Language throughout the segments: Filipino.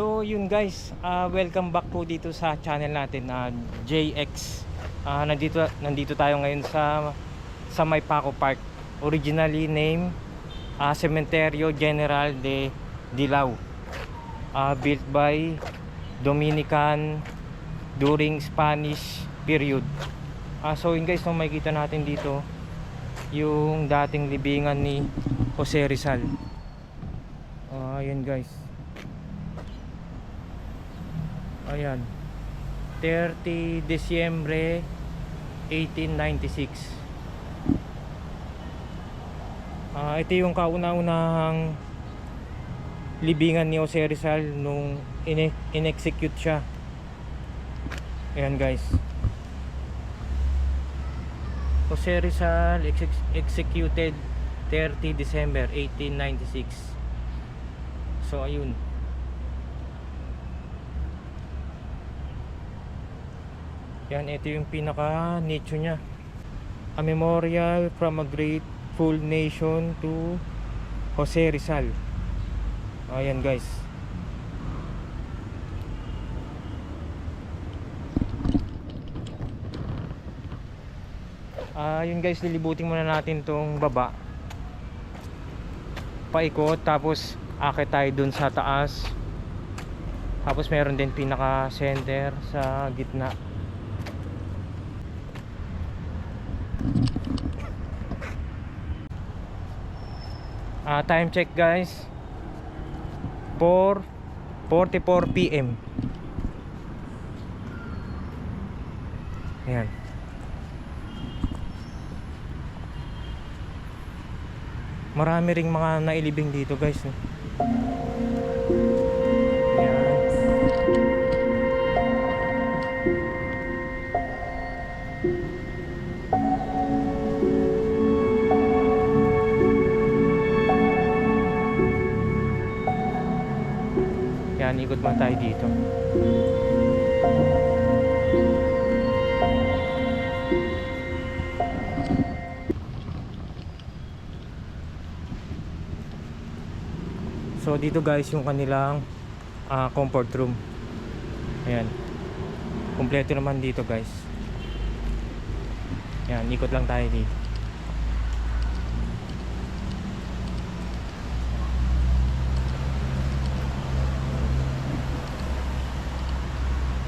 So yun guys, welcome back po dito sa channel natin na JX. Nandito tayo ngayon sa May Paco Park. Originally named Cementerio General de Dilao. Built by Dominican during Spanish period. So yun guys, makikita natin dito yung dating libingan ni Jose Rizal. Yun guys. Ayan, 30 Disyembre 1896. Ito yung kauna-unahang libingan ni Jose Rizal nung in-execute siya. Ayan guys, Jose Rizal executed 30 December 1896. So ayun. Yan, ito yung pinaka nicho niya. A memorial from a grateful nation to Jose Rizal. Ayan guys. Yun guys, lilibutin muna natin tong baba. Paikot, tapos akit tayo dun sa taas. Tapos meron din pinaka center sa gitna. Time check guys, 4:44 PM. Ayan. Marami ring mga nailibing dito guys. Ayan. Yan, ikot man tayo dito. So dito guys yung kanilang comfort room. Ayan, kompleto naman dito guys. Yan, ikot lang tayo dito.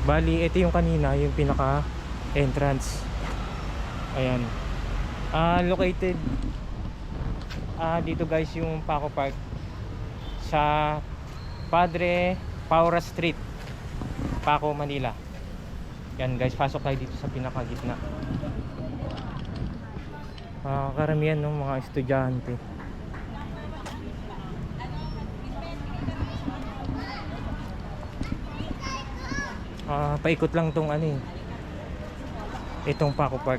Bali, ito yung kanina, yung pinaka entrance. Ayan. Located dito guys yung Paco Park sa Padre Paura Street, Paco, Manila. Yan guys, pasok tayo dito sa pinaka gitna. Karamihan ng mga estudyante. Paikot lang tong itong Paco Park.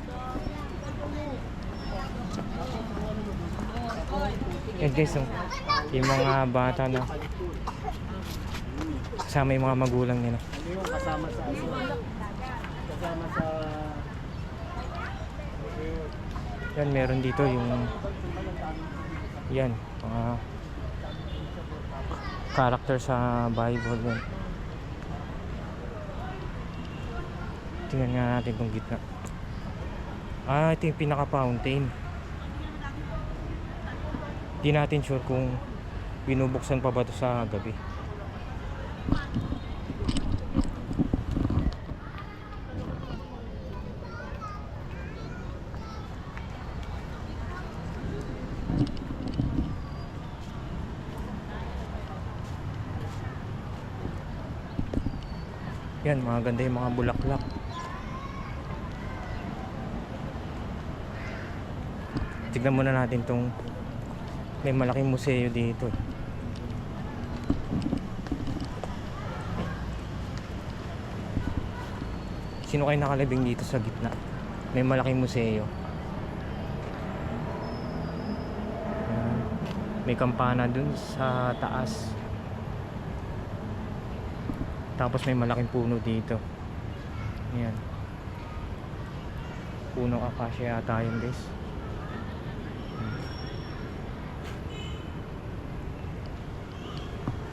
Yan guys, yung mga bata na kasama yung mga magulang nila. Kasama sa yan, meron dito yung yan, mga character sa Bible yan. Tingnan nga natin itong gitna. Ito yung pinaka fountain. Di natin sure kung binubuksan pa ba ito sa gabi. Yan, mga ganda yung mga bulaklak. Tignan muna natin tong may malaking museo dito. Sino kayo nakalibing dito sa gitna? May malaking museo. Ayan. May kampana dun sa taas. Tapos may malaking puno dito. Ayan. Puno acacia yata yun, guys.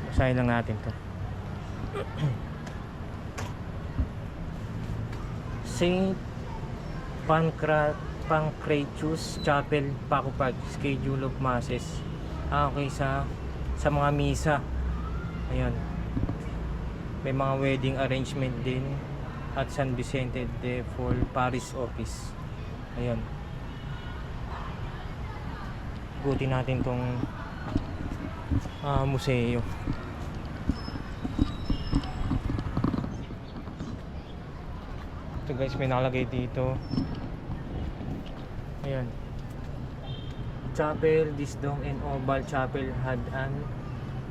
Basahin lang natin to. Saint Pancratius Chapel, Paco Park. Schedule of masses. Okay, sa mga misa. Ayan. May mga wedding arrangement din at San Vicente de Paul Parish Office. Ayan. Ikutin natin tong museo. Ito guys, may nakalagay dito. Ayan. Chapel, this dome and oval chapel had an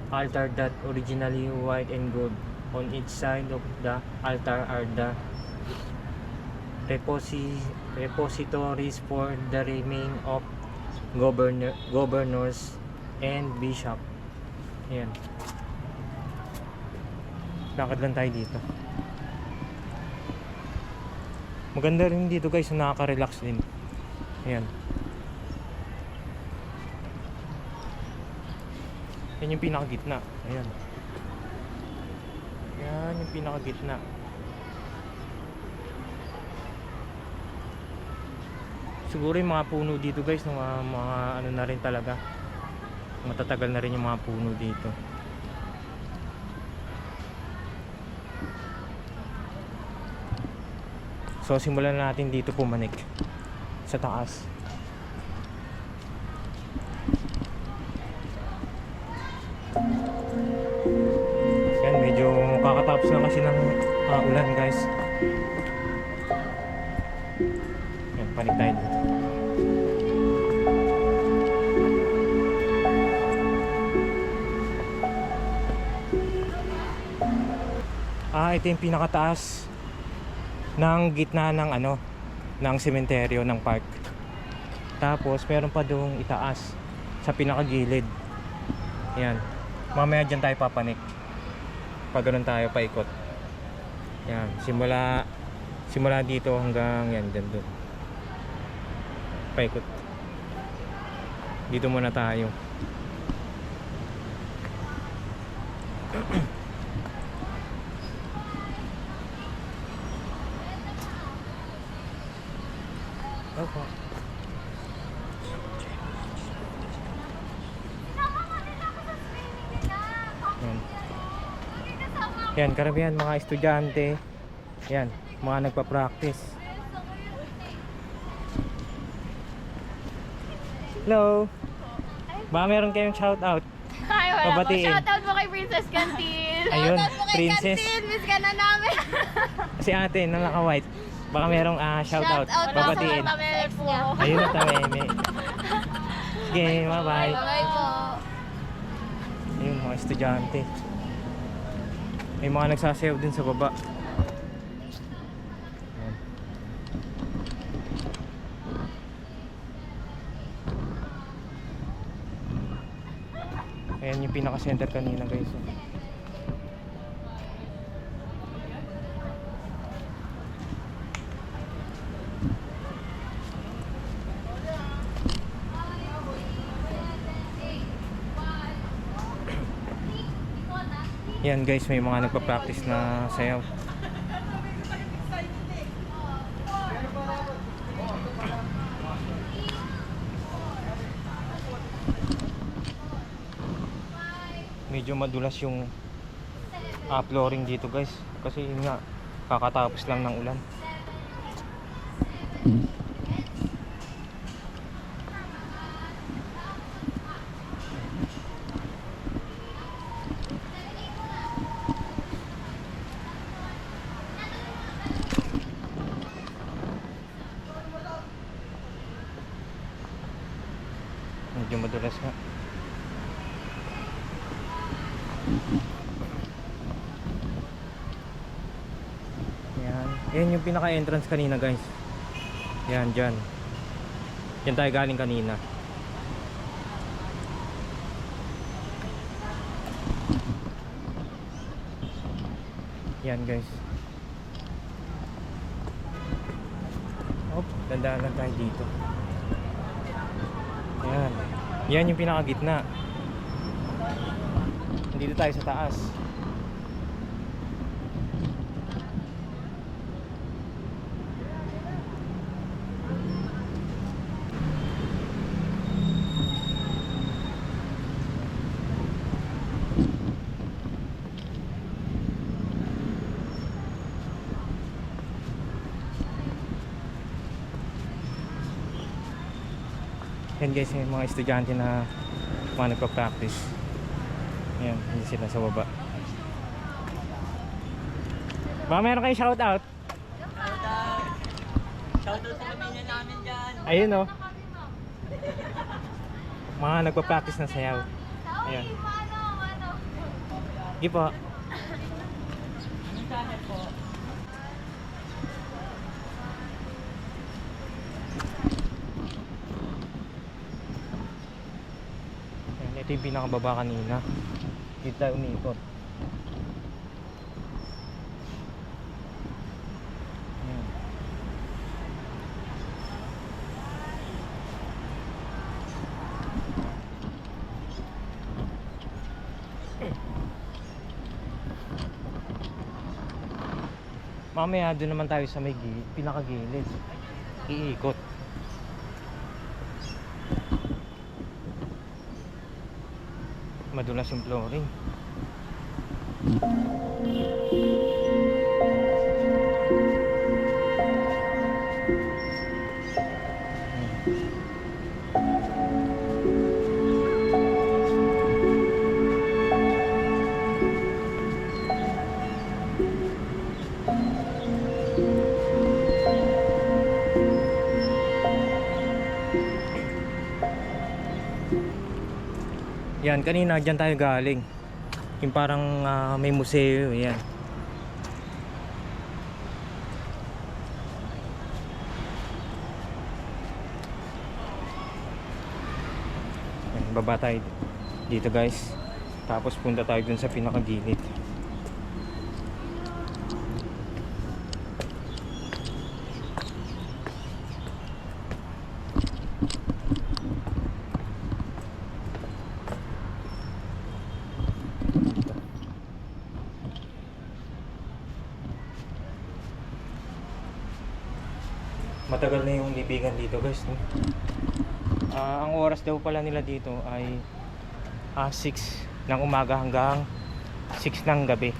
altar that originally white and gold. On each side of the altar are the repositories for the remains of governors and bishop. Ayan. Lakad lang tayo dito. Maganda rin dito guys, nakaka-relax din. Ayan. Yan yung pinakagitna. Ayan. Yan yung pinakagitna. Siguro yung mga puno dito guys, mga ano na rin talaga. Matatagal na rin yung mga puno dito. So simulan natin dito pumanik sa taas. Yan, medyo kakatapos na kasi ng ulan guys. Yan, panik tayo dito. Ito yung pinakataas ng gitna ng ng sementeryo ng park. Tapos meron pa doong itaas sa pinakagilid. Yan. Mamaya dyan tayo papanik. Pag ganun tayo paikot. Yan. Simula dito hanggang yan dyan doon. Paikot. Dito muna tayo. Okay. Yan, karamihan mga estudyante. Yan, mga nagpa-practice. Hello. Baka meron kayong shout out. Ay, wala po. Pabatiin. Shoutout mo kay Princess Cantil. Ayun, Shoutout mo kay Princess. Cantil. Miss ka na namin. Si ate na naka-white. Baka merong shout out. Shoutout Babatiin. sa mga po. Ayun na tameme. Sige, bye-bye. Bye po. Ayun, mga estudyante. May mga nagsasayaw din sa baba. Ayan. Ayan yung pinaka-center kanina guys. Yan guys, may mga nagpa-practice na sayaw. Medyo madulas yung flooring dito guys, kasi yun nga, kakatapos lang ng ulan. Medyo madulas nga. Yan. Yan yung pinaka entrance kanina guys. Yan dyan. Yan tayo galing kanina. Yan guys. Oh, dandaan lang tayo dito. Yan. Yan yung pinakagitna. Dito tayo sa taas. Yan guys, yung mga estudyante na mga nagpa-practice. Yan, hindi sila sa baba. Baka meron kayong shoutout? Shoutout sa pamilya namin dyan. Ayun oh. Mga nagpa-practice ng sayaw. Ayan. Sige po. Anong channel po? Ayan, ito yung pinakababa kanina. Dito tayo umikot. Ayan. Mamaya doon naman tayo sa may pinakagilid. Iikot. Madulas yung flooring. Yan, kanina dyan tayo galing. Yung parang may museo, yan. Yan, baba tayo dito guys. Tapos punta tayo dun sa pinakagilid. Matagal na yung libigan dito guys, no? Ang oras daw pala nila dito ay 6 ng umaga hanggang 6 ng gabi.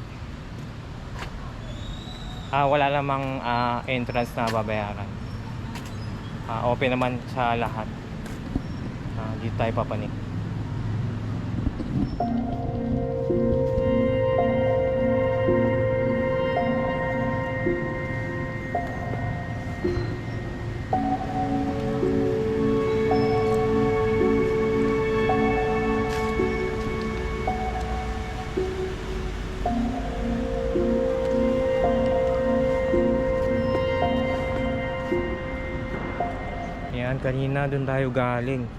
Wala namang entrance na babayaran. Open naman sa lahat. Dito tayo papanik. Yan, kanina doon tayo galing.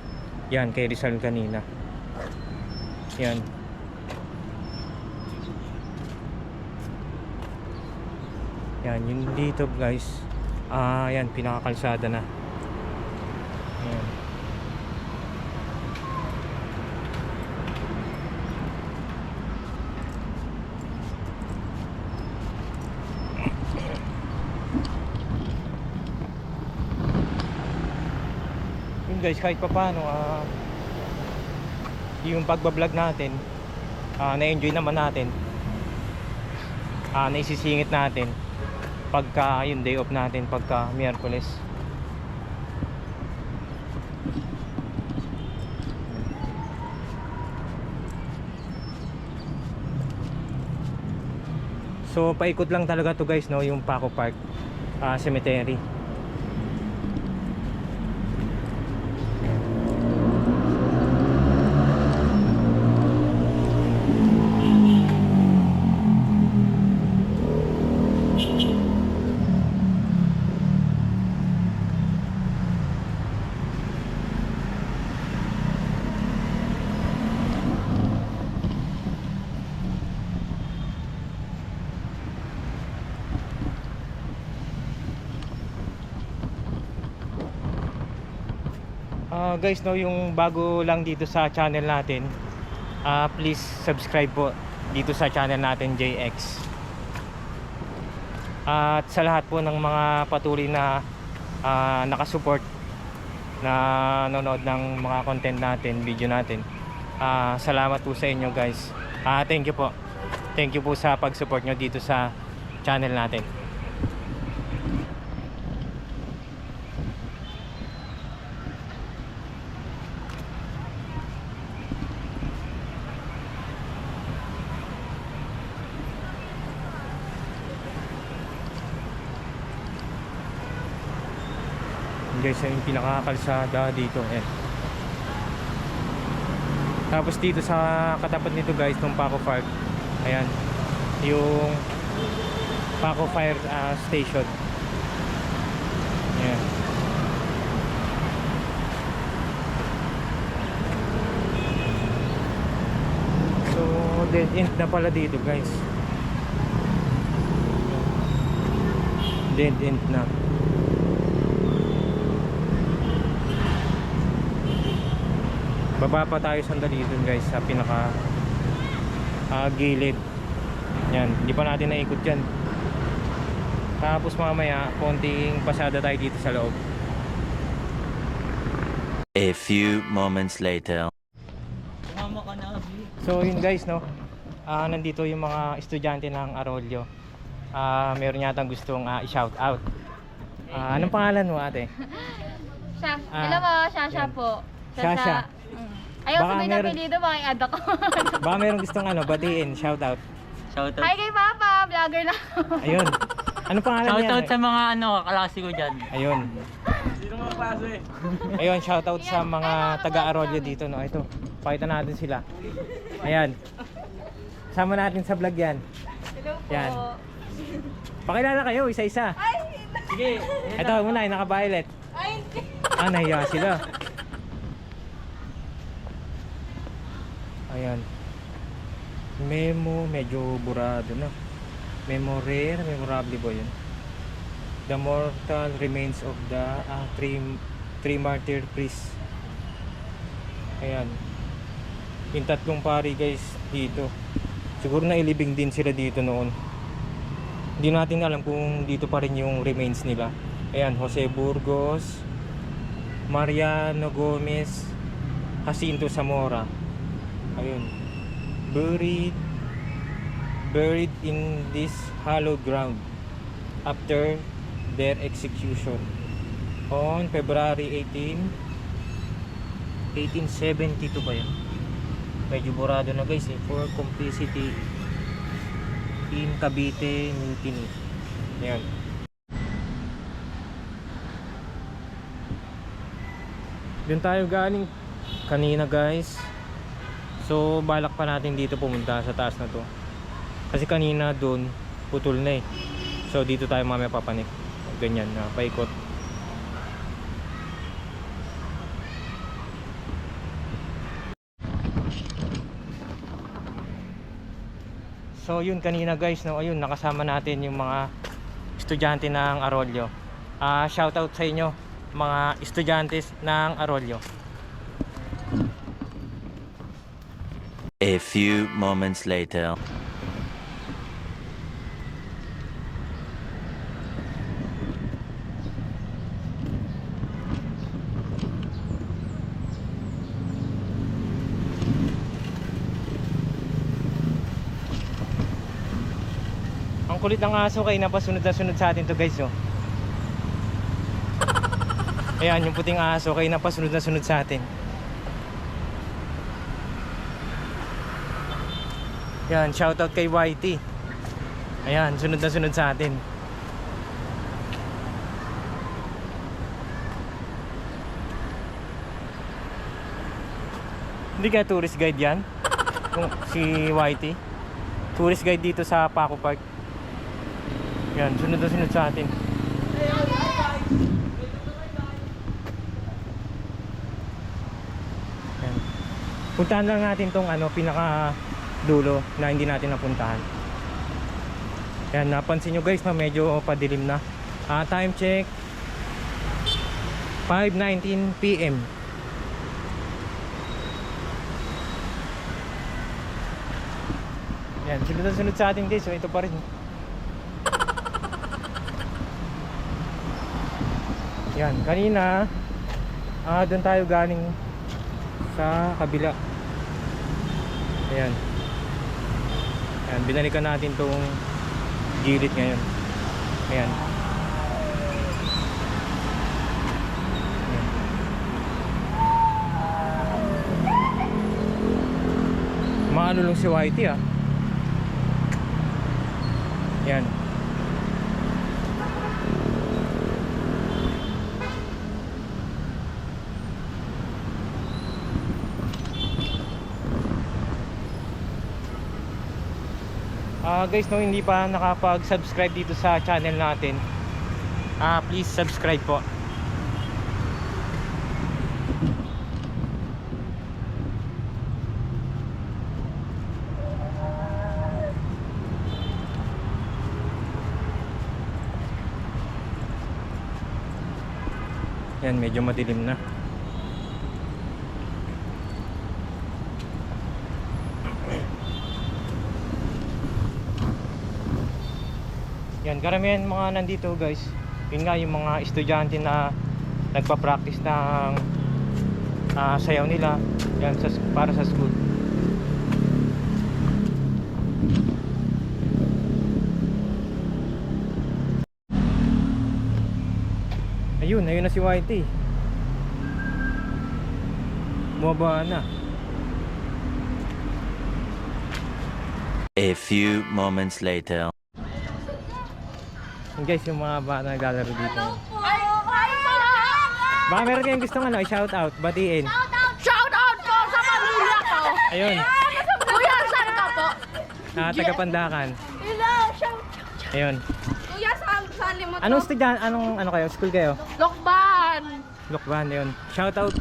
Yan, kay Rizal kanina. Yan. Yan, yun dito guys. Yan, pinakakalsada na. Yan. Guys, kahit pa paano yung pagbablog natin na-enjoy naman natin, naisisingit natin pagka yung day off natin, pagka Miyerkules. So paikot lang talaga to guys, no, yung Paco Park Cemetery. Guys, no, yung bago lang dito sa channel natin, please subscribe po dito sa channel natin, JX. At sa lahat po ng mga patuloy na nakasupport na nanonood ng mga content natin, video natin, salamat po sa inyo guys. Thank you po. Thank you po sa pag-support nyo dito sa channel natin. Guys, yung pinakakalsada dito, eh. Tapos dito sa katapat nito guys, ng Paco Park, ayan, yung Paco Fire Station. Ayan. So dead end na pala dito guys. Dead end na. Baba pa tayo sandali dun guys sa pinaka gilid. Yan, hindi pa natin naikot yan. Tapos mamaya konting pasada tayo dito sa loob. A few moments later. Mama ka na, Abi. So yun guys, no, nandito yung mga estudyante ng Arroyo. Meron yatang gustong i-shout out. Anong pangalan mo ate? Siya. Ah, Hello po, Shasha yan. po. Shasha. Ayaw Baka sabihin na meron- apelido, maki-add ako. Baka meron gustong batiin, shout out. Shoutout. Hi kay Papa, vlogger na. Ayun. Anong pangalan niya? Shoutout sa mga kaklase ko dyan. Ayun. Sino mga klase? Ayun, shout out sa mga taga-Arroyo dito, no. Ito, pakita natin sila. Ayan. Sama natin sa vlog yan. Hello po. Yan. Pakilala kayo, isa-isa. Sige. Ito muna, yung naka-violet. Ay, Nahiya sila. Ayan. Memo, medyo burado na. Memo rare, memorable ba yun? The mortal remains of the three martyr priests. Ayan. Yung tatlong pari guys dito. Siguro na ilibing din sila dito noon. Hindi natin alam kung dito pa rin yung remains nila. Ayan, Jose Burgos, Mariano Gomez, Jacinto Zamora. Ayun. Buried in this hallowed ground after their execution on February 1872 ba yan? Medyo burado na guys, for complicity in Cavite Mutiny. Yan. Doon tayo galing kanina guys. So balak pa natin dito pumunta sa taas na to. Kasi kanina doon putol na eh. So dito tayo mamaya papanik. Ganyan na paikot. So yun kanina guys, no, ayun nakasama natin yung mga estudyante ng Arroyo. Shout out sa inyo mga estudyante ng Arroyo. A few moments later. Ang kulit ng aso kay napasunod na sunod sa atin to guys, oh. Ayan yung puting aso kay napasunod na sunod sa atin. Yan, shoutout kay YT. Ayan, sunod na sunod sa atin. Hindi ka tourist guide yan? Kung si YT. Tourist guide dito sa Paco Park. Yan, sunod na sunod sa atin. Yan. Puntahan lang natin tong pinaka dulo na hindi natin napuntahan. Yan, napansin nyo guys na medyo padilim na. Time check 5:19 PM. Yan, sunod sa atin guys. So ito pa rin. Yan, kanina doon tayo galing sa kabila. Ayan. Ayan, binalikan natin tong gilid ngayon. Ayan. Ayan. Maalulong si Whitey ah. Ayan. Guys, no, hindi pa nakapag-subscribe dito sa channel natin, please subscribe po. Yan, medyo madilim na. Yan, karamihan mga nandito guys, yun nga yung mga estudyante na nagpa-practice ng sayaw nila. Yan, para sa school. Ayun na si Whitey. Bumaba na. A few moments later. Yan guys, yung mga bata naglalaro dito. Baka meron kayong gustong i-shout out, batiin. Shout out po sa pamilya ko! Ayun, Kuya, saan ka po? taga Pandakan. Shout. Ayun. Kuya, sa limot Anong estudyante, ano kayo? School kayo? Lokban! Lokban, yun. Shout out.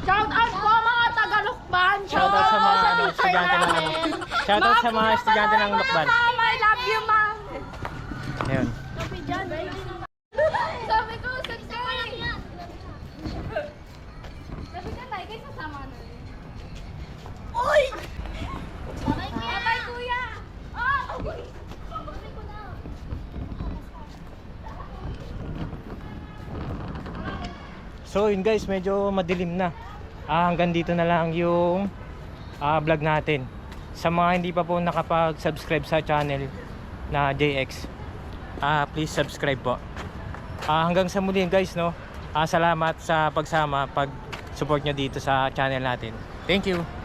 Shout out po mga taga Lokban! Shout out sa mga teacher estudyante ng namin. Shout out sa mga estudyante ng Lokban. Ma'am, I love you, ma'am! Ayun. Sabi ko, subscribe! Sabi ka tayo, kayo sasama na. Uy! Bye, kuya! Uy! Babay ko na. So yun guys, medyo madilim na. Hanggang dito na lang yung vlog natin. Sa mga hindi pa po nakapag-subscribe sa channel na JX, please subscribe po. Hanggang sa muli guys, no. Salamat sa pagsama, pag-support nyo dito sa channel natin. Thank you.